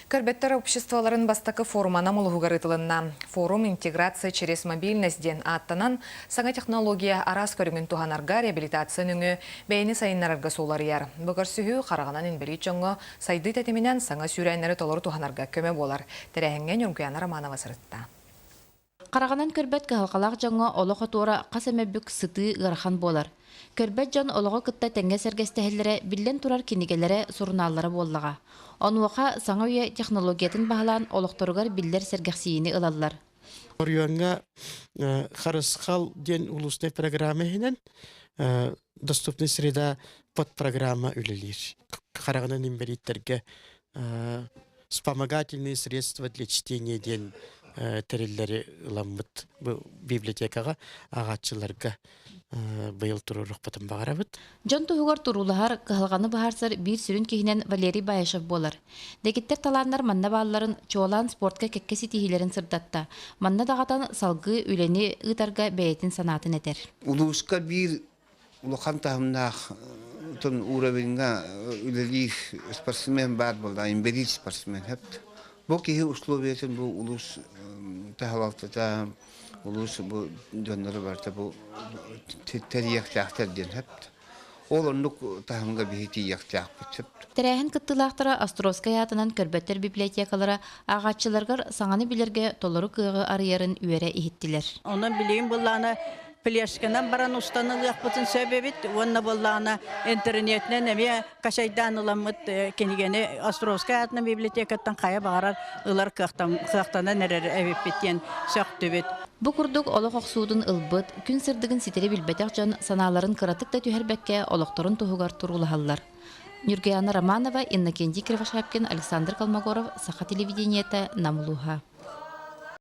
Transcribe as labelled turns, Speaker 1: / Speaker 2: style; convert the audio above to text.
Speaker 1: Көрбеттер обществоларын бастакы форумана мулугугарытылынна. Форум интеграция через мобильность ден аттанан саңа технология арас көріңін туханарга реабилитацияның бәйіні сайыннарарга соларияр. Бұғыр сүйі қарағанан инбери чоңғы сайды тәтемінен саңа сүйрәйнері толыр туханарга көмі болар. Тәрәхінген Юргияна Романова сырытта.
Speaker 2: Қарағанан көрбет кағалқалақ жаңға олық отуара қасамәбік сыты ғырхан болар. Көрбет жан олығы күтті тәңге сәргестәхілері білден тұрар кенегелері сұрыналары боллаға. Онуақа саңа үйе технологиятын бағылан олықтырғар білдер сәргәқсиіні ылалылар.
Speaker 3: Орионга Харысхал ден улусный программаһынан доступный среда подпрограмма үлелер. Қарағанан инвалидтерге вспомогательные средства для чтения ден тәрелләре ыламмыт библиотекаға ағатчыларға быйыл турурук батым багарабыт.
Speaker 2: Жон туһугар турулахар кыһалганы баһарсар бир сүрүн киһинен Валерий Баяшев болар. Дегиттер таланнар манна баалларын чоолан спортка кеккеси тиһилерин сырдатта. Манна дагатан салгы үлени ытарга бәйтин санатын этер.
Speaker 4: Улуска бир улахан тахымнах тон уровенга үлели спортсмен бар болда, инвалид спортсмен хеп. Бу киһи условиятын бу улус тахалалтата улус бу жоннору барта бу терияктактар ден хеп. Ол оннук тахымга бихити яктак битсеп.
Speaker 2: Тәрәһин кыттылактара Островская атынан көрбәттер библиотекалары агатчыларгар саңаны билерге толору кыгы арыярын үере ихиттилер.
Speaker 5: Онан билейин булланы Пляшканан баран устанылык бутун себебит, онна булланы интернетнен эме кашайдан уламыт кенигени Островская атынан библиотекаттан кая багарар ылар кыактанан эрер эбиппетен сөктүбүт.
Speaker 2: Бу курдук олох оксуудун ылбыт, күн сырдыгын ситери билбетек жан санааларын кыратык да түһәрбәккә олохторун туһугар турулаһаллар. Юргияна Романова, Иннокентий Кривошапкин, Александр Колмогоров, Саха телевидениета, Намулуха.